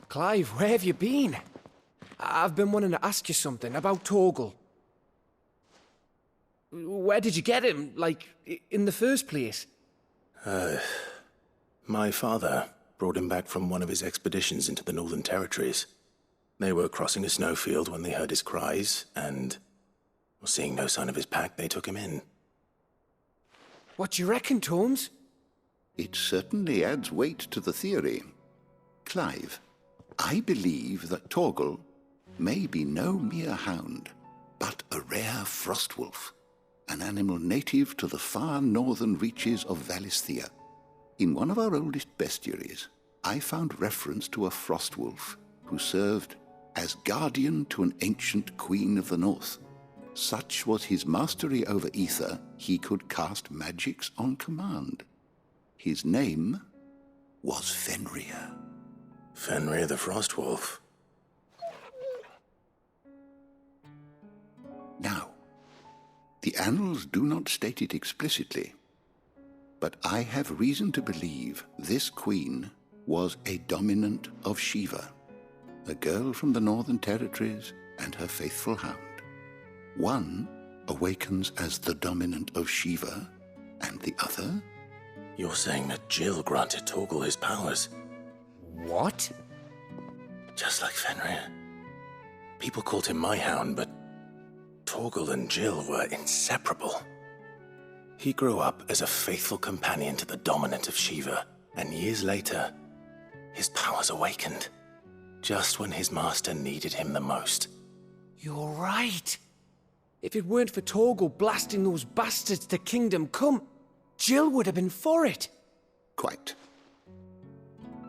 Clive, where have you been? I've been wanting to ask you something about Torgal. Where did you get him, like, in the first place? My father brought him back from one of his expeditions into the Northern Territories. They were crossing a snowfield when they heard his cries, and, seeing no sign of his pack, they took him in. What do you reckon, Tomes? It certainly adds weight to the theory. Clive, I believe that Torgal may be no mere hound, but a rare frostwolf, an animal native to the far northern reaches of Valisthea. In one of our oldest bestiaries, I found reference to a frostwolf who served as guardian to an ancient queen of the north. Such was his mastery over ether, he could cast magics on command. His name was Fenrir. Fenrir the Frostwolf. Now, the annals do not state it explicitly, but I have reason to believe this queen was a dominant of Shiva, a girl from the Northern Territories and her faithful hound. One awakens as the dominant of Shiva, and the other? You're saying that Jill granted Torgal his powers? What? Just like Fenrir. People called him my hound, but Torgal and Jill were inseparable. He grew up as a faithful companion to the dominant of Shiva, and years later, his powers awakened, just when his master needed him the most. You're right. If it weren't for Torgal blasting those bastards to Kingdom Come, Jill would have been for it. Quite.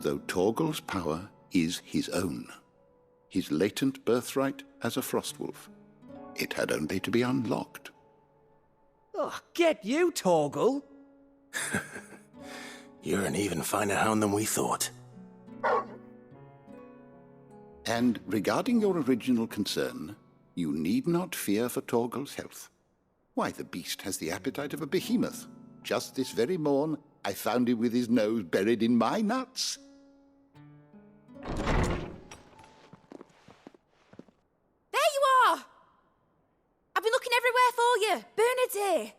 Though Torgal's power is his own, his latent birthright as a frostwolf, it had only to be unlocked. Oh, get you, Torgal! You're an even finer hound than we thought. And regarding your original concern, you need not fear for Torgal's health. Why, the beast has the appetite of a behemoth. Just this very morn, I found him with his nose buried in my nuts. There you are! I've been looking everywhere for you. Bernard's here.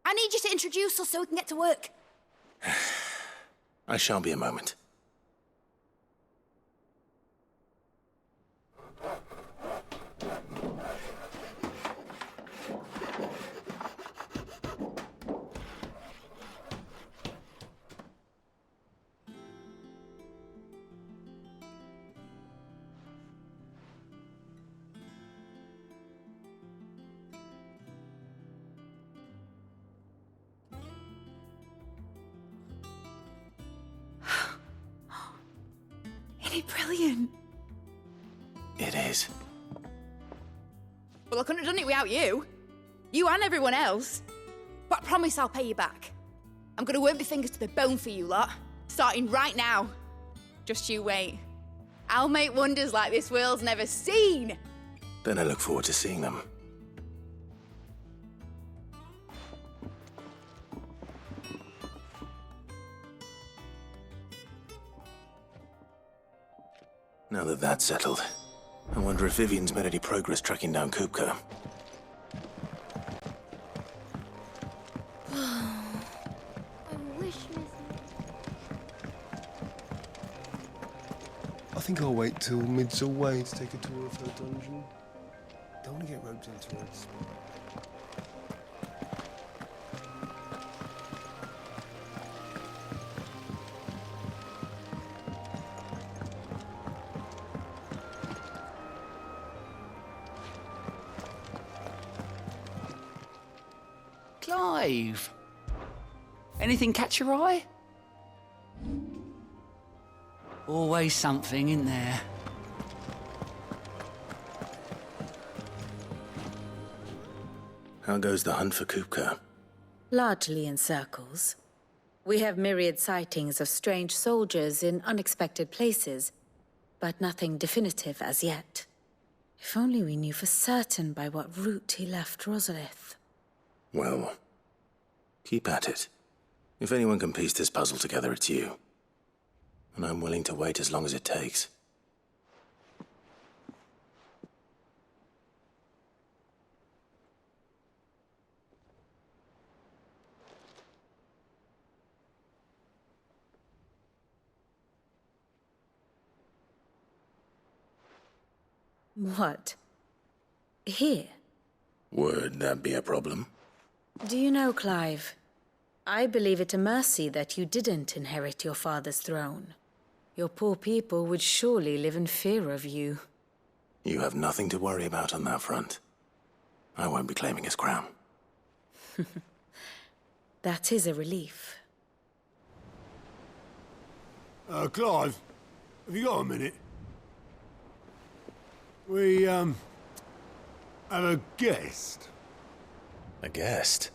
I need you to introduce us so we can get to work. I shall be a moment. Isn't it brilliant? It is. Well, I couldn't have done it without you. You and everyone else. But I promise I'll pay you back. I'm gonna work my fingers to the bone for you lot, starting right now. Just you wait. I'll make wonders like this world's never seen. Then I look forward to seeing them. Now that that's settled, I wonder if Vivian's made any progress tracking down Kupka. I think I'll wait till Mid's away to take a tour of her dungeon. Don't want to get roped into it. Clive! Anything catch your eye? Always something, isn't there? How goes the hunt for Kupka? Largely in circles. We have myriad sightings of strange soldiers in unexpected places, but nothing definitive as yet. If only we knew for certain by what route he left Rosalith. Well, keep at it. If anyone can piece this puzzle together, it's you. And I'm willing to wait as long as it takes. What? Here? Would that be a problem? Do you know, Clive, I believe it a mercy that you didn't inherit your father's throne. Your poor people would surely live in fear of you. You have nothing to worry about on that front. I won't be claiming his crown. That is a relief. Clive, have you got a minute? We, have a guest. A guest?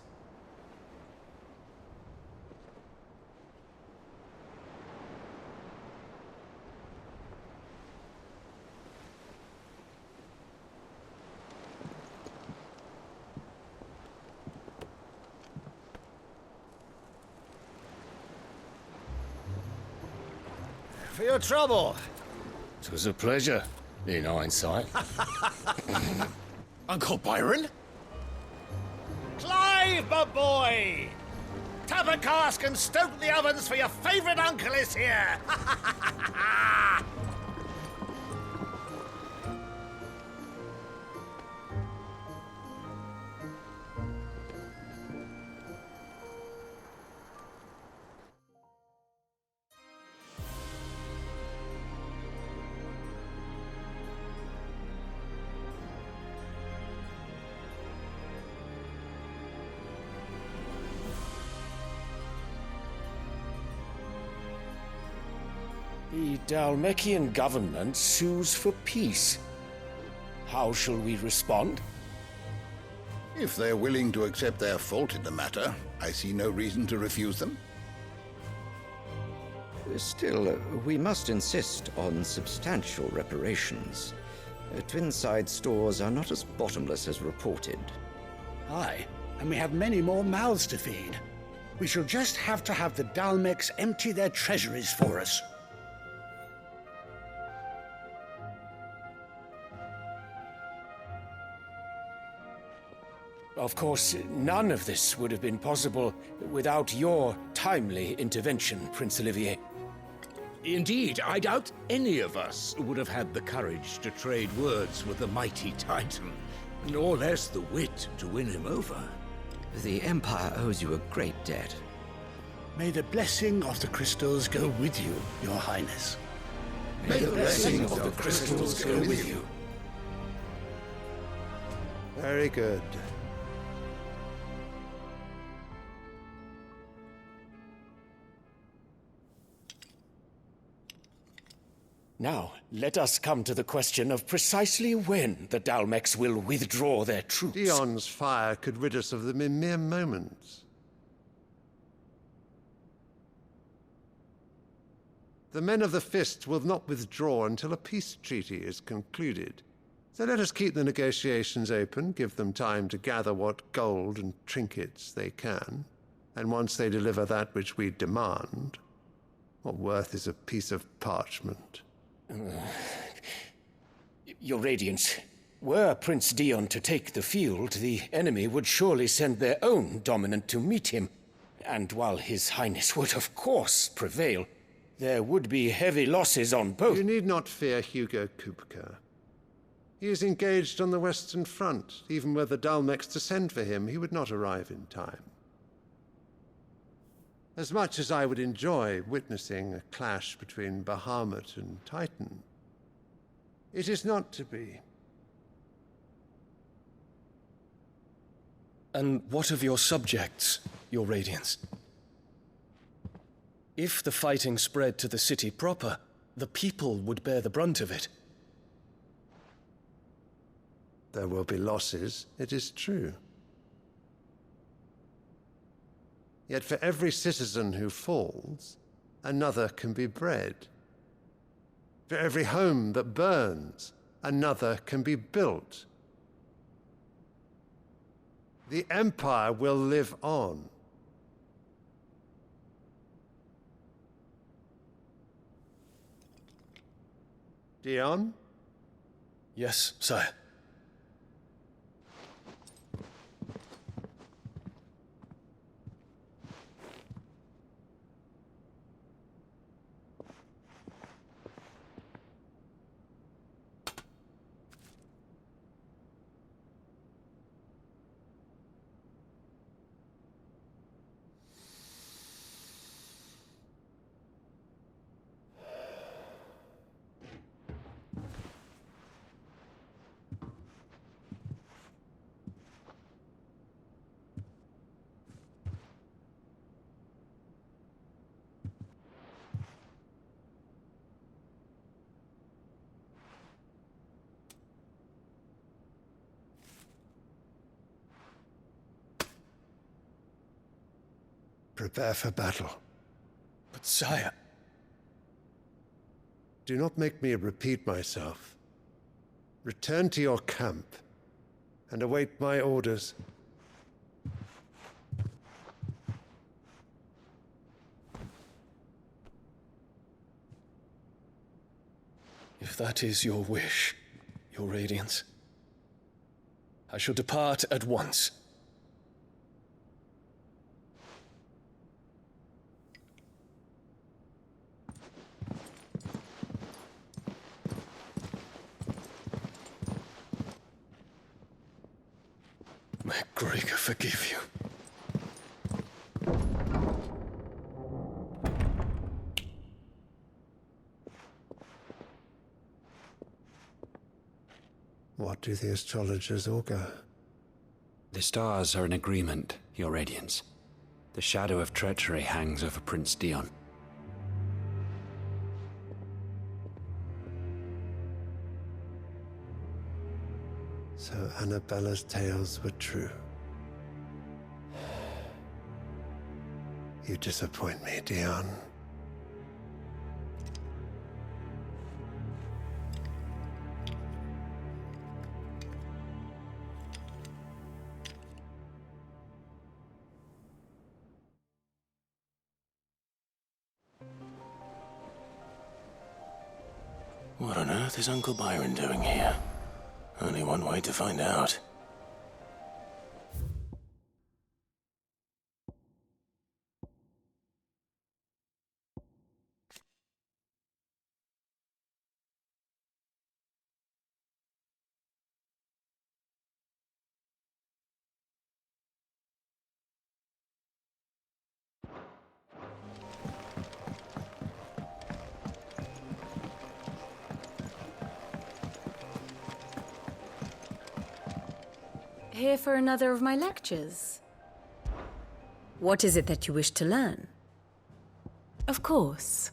For your trouble. It was a pleasure, in hindsight. Uncle Byron? Clive, my boy! Tap a cask and stoke the ovens for your favourite uncle is here! The Dalmekian government sues for peace. How shall we respond? If they're willing to accept their fault in the matter, I see no reason to refuse them. Still, we must insist on substantial reparations. Twinside stores are not as bottomless as reported. Aye, and we have many more mouths to feed. We shall just have to have the Dalmecs empty their treasuries for us. Of course, none of this would have been possible without your timely intervention, Prince Olivier. Indeed, I doubt any of us would have had the courage to trade words with the mighty Titan, nor less the wit to win him over. The Empire owes you a great debt. May the blessing of the crystals go with you, Your Highness. May the blessing of the crystals go with you. Very good. Now, let us come to the question of precisely when the Dalmecs will withdraw their troops. Dion's fire could rid us of them in mere moments. The men of the Fist will not withdraw until a peace treaty is concluded. So let us keep the negotiations open, give them time to gather what gold and trinkets they can, and once they deliver that which we demand, what worth is a piece of parchment? Your Radiance, were Prince Dion to take the field, the enemy would surely send their own dominant to meet him. And while His Highness would of course prevail, there would be heavy losses on both. You need not fear Hugo Kupka. He is engaged on the Western Front. Even were the Dalmecs to send for him, he would not arrive in time. As much as I would enjoy witnessing a clash between Bahamut and Titan, it is not to be. And what of your subjects, Your Radiance? If the fighting spread to the city proper, the people would bear the brunt of it. There will be losses, it is true. Yet for every citizen who falls, another can be bred. For every home that burns, another can be built. The Empire will live on. Dion? Yes, sire. prepare for battle. But sire... Do not make me repeat myself. Return to your camp and await my orders. If that is your wish, Your Radiance, I shall depart at once. May Gregor forgive you. What do the astrologers augur? The stars are in agreement, Your Radiance. The shadow of treachery hangs over Prince Dion. So Annabella's tales were true. You disappoint me, Dion. What on earth is Uncle Byron doing here? Only one way to find out. Here for another of my lectures? What is it that you wish to learn? Of course.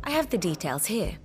I have the details here.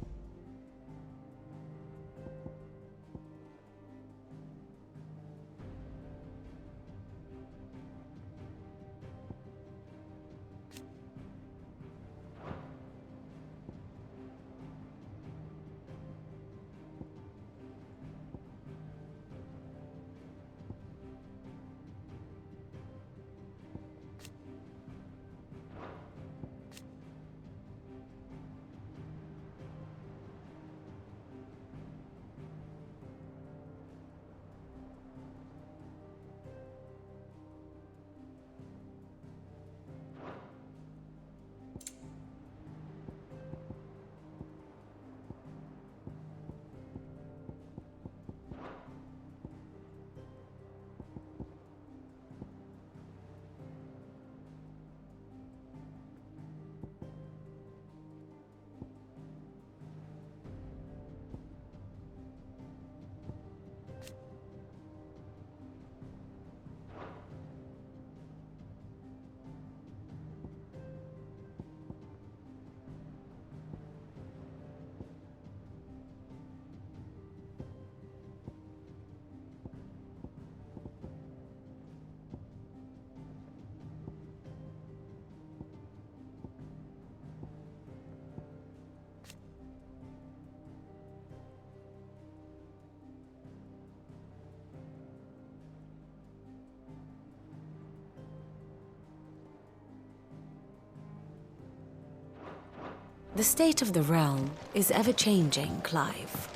The state of the realm is ever-changing, Clive.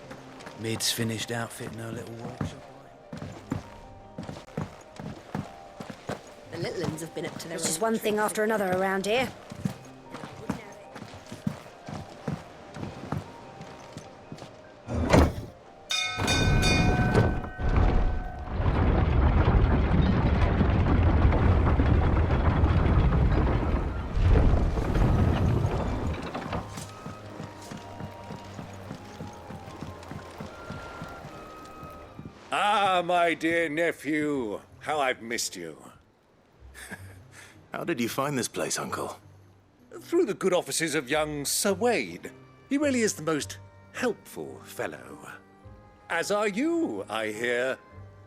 Mid's finished outfitting her little workshop. The little uns have been up to their... There's just one thing after another around here. Ah, my dear nephew. How I've missed you. How did you find this place, Uncle? Through the good offices of young Sir Wade. He really is the most helpful fellow. As are you, I hear.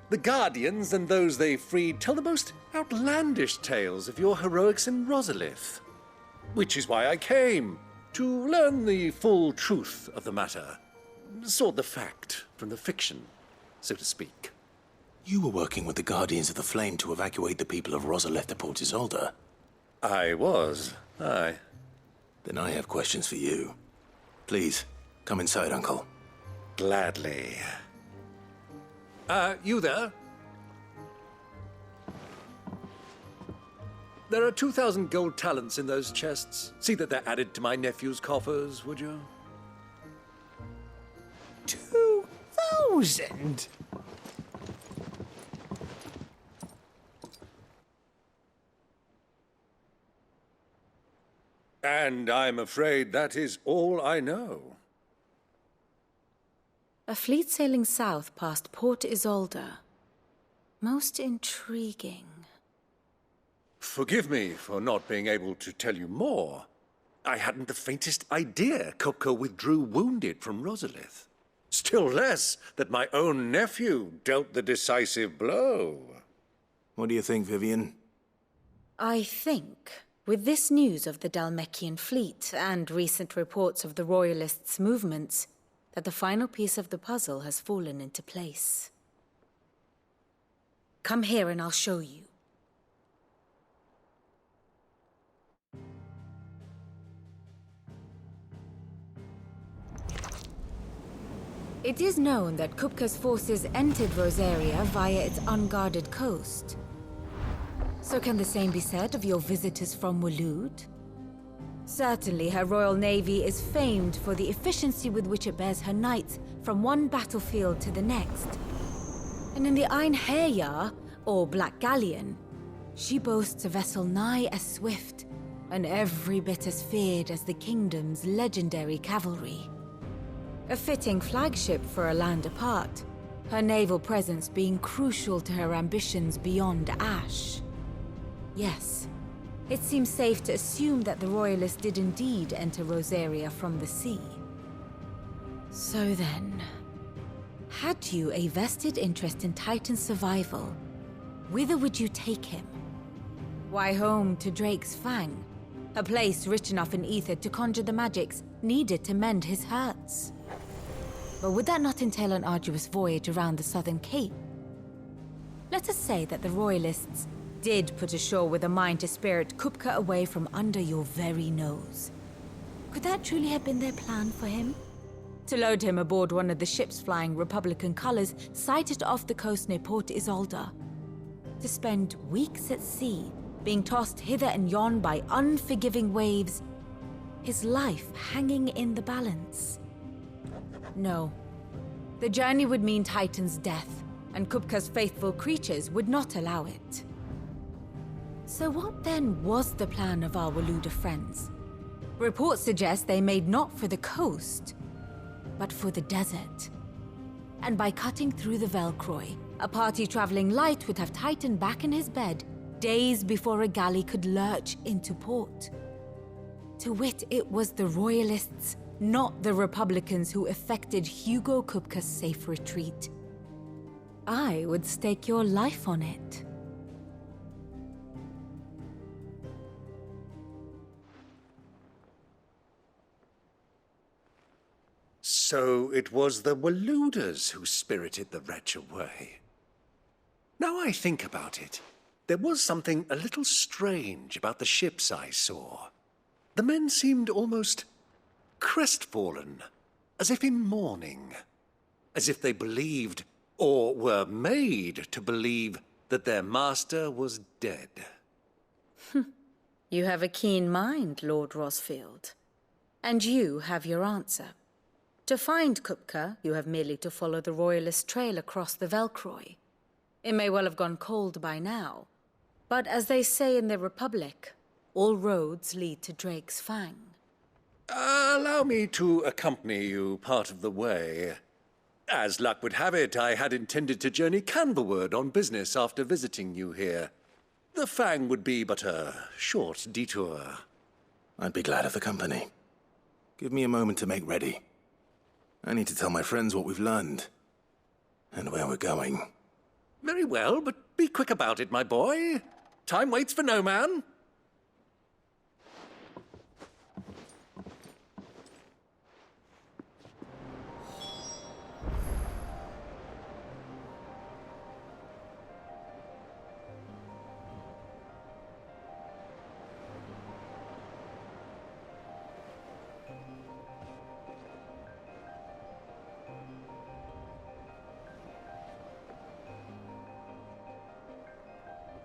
The Guardians and those they freed tell the most outlandish tales of your heroics in Rosalith. Which is why I came, to learn the full truth of the matter. Sort the fact from the fiction, so to speak. You were working with the Guardians of the Flame to evacuate the people of Rosalith to Port Isolde. I was, aye. Then I have questions for you. Please, come inside, Uncle. Gladly. You there? There are 2,000 gold talents in those chests. See that they're added to my nephew's coffers, would you? 2,000? And I'm afraid that is all I know. A fleet sailing south past Port Isolde. Most intriguing. Forgive me for not being able to tell you more. I hadn't the faintest idea Kupka withdrew wounded from Rosalith. Still less that my own nephew dealt the decisive blow. What do you think, Vivian? I think, with this news of the Dhalmekian fleet and recent reports of the Royalists' movements, that the final piece of the puzzle has fallen into place. Come here and I'll show you. It is known that Kupka's forces entered Rosaria via its unguarded coast. So can the same be said of your visitors from Waloed? Certainly her Royal Navy is famed for the efficiency with which it bears her knights from one battlefield to the next. And in the Einherjar, or Black Galleon, she boasts a vessel nigh as swift and every bit as feared as the kingdom's legendary cavalry. A fitting flagship for a land apart, her naval presence being crucial to her ambitions beyond Ash. Yes, it seems safe to assume that the Royalists did indeed enter Rosaria from the sea. So then, had you a vested interest in Titan's survival, whither would you take him? Why, home to Drake's Fang, a place rich enough in ether to conjure the magics needed to mend his hurts. But would that not entail an arduous voyage around the southern cape? Let us say that the Royalists did put ashore with a mind to spirit Kupka away from under your very nose. Could that truly have been their plan for him? To load him aboard one of the ships flying Republican colors sighted off the coast near Port Isolde. To spend weeks at sea, being tossed hither and yon by unforgiving waves, his life hanging in the balance. No. The journey would mean Titan's death, and Kupka's faithful creatures would not allow it. So what then was the plan of our Waluda friends? Reports suggest they made not for the coast, but for the desert. And by cutting through the Velcroy, a party traveling light would have Titan back in his bed days before a galley could lurch into port. To wit, it was the Royalists, not the Republicans, who effected Hugo Kupka's safe retreat. I would stake your life on it. So it was the Waludas who spirited the wretch away. Now I think about it, there was something a little strange about the ships I saw. The men seemed almost crestfallen, as if in mourning, as if they believed, or were made to believe, that their master was dead. You have a keen mind, Lord Rosfield. And you have your answer. To find Kupka, you have merely to follow the Royalist trail across the Velcroy. It may well have gone cold by now, but as they say in the Republic, all roads lead to Drake's Fang. Allow me to accompany you part of the way. As luck would have it, I had intended to journey Canverward on business after visiting you here. The Fang would be but a short detour. I'd be glad of the company. Give me a moment to make ready. I need to tell my friends what we've learned. And where we're going. Very well, but be quick about it, my boy. Time waits for no man.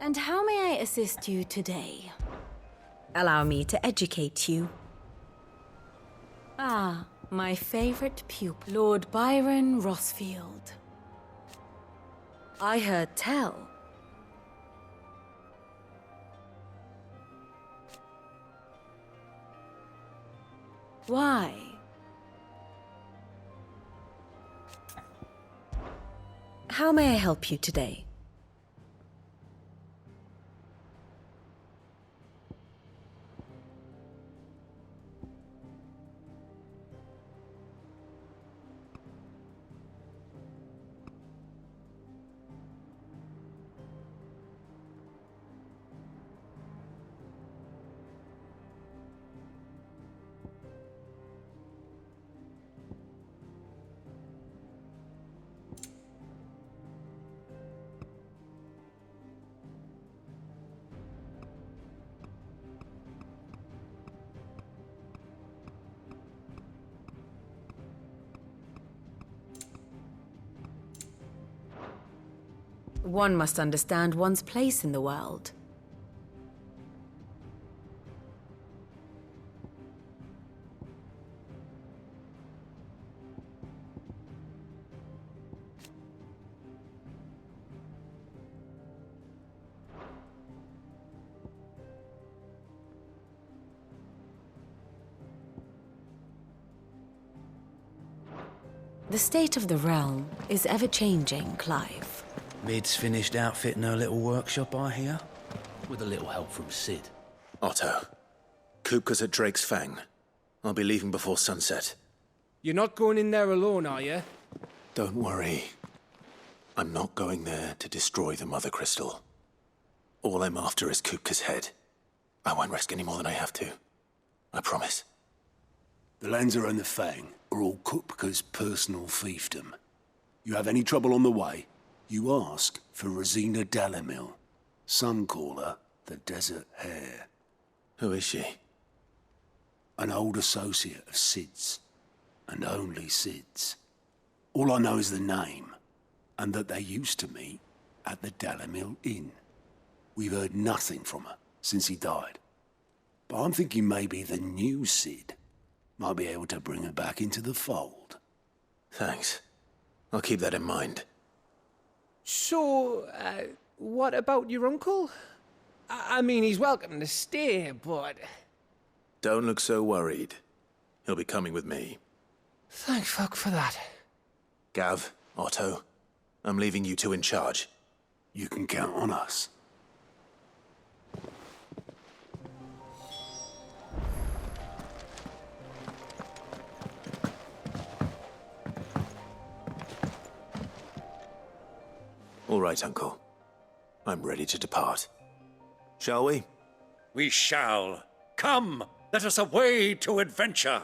And how may I assist you today? Allow me to educate you. Ah, my favorite pupil, Lord Byron Rosfield. I heard tell. Why? How may I help you today? One must understand one's place in the world. The state of the realm is ever-changing, Clive. Mid's finished outfitting her little workshop, I hear. With a little help from Sid. Otto, Kupka's at Drake's Fang. I'll be leaving before sunset. You're not going in there alone, are you? Don't worry. I'm not going there to destroy the Mother Crystal. All I'm after is Kupka's head. I won't risk any more than I have to. I promise. The Lancer and the Fang are all Kupka's personal fiefdom. You have any trouble on the way, you ask for Rosina Dalamil. Some call her the Desert Hare. Who is she? An old associate of Sid's, and only Sid's. All I know is the name, and that they used to meet at the Dalamil Inn. We've heard nothing from her since he died. But I'm thinking maybe the new Sid might be able to bring her back into the fold. Thanks. I'll keep that in mind. So, what about your uncle? I mean, he's welcome to stay, but... Don't look so worried. He'll be coming with me. Thank fuck for that. Gav, Otto, I'm leaving you two in charge. You can count on us. All right, Uncle. I'm ready to depart. Shall we? We shall. Come, let us away to adventure.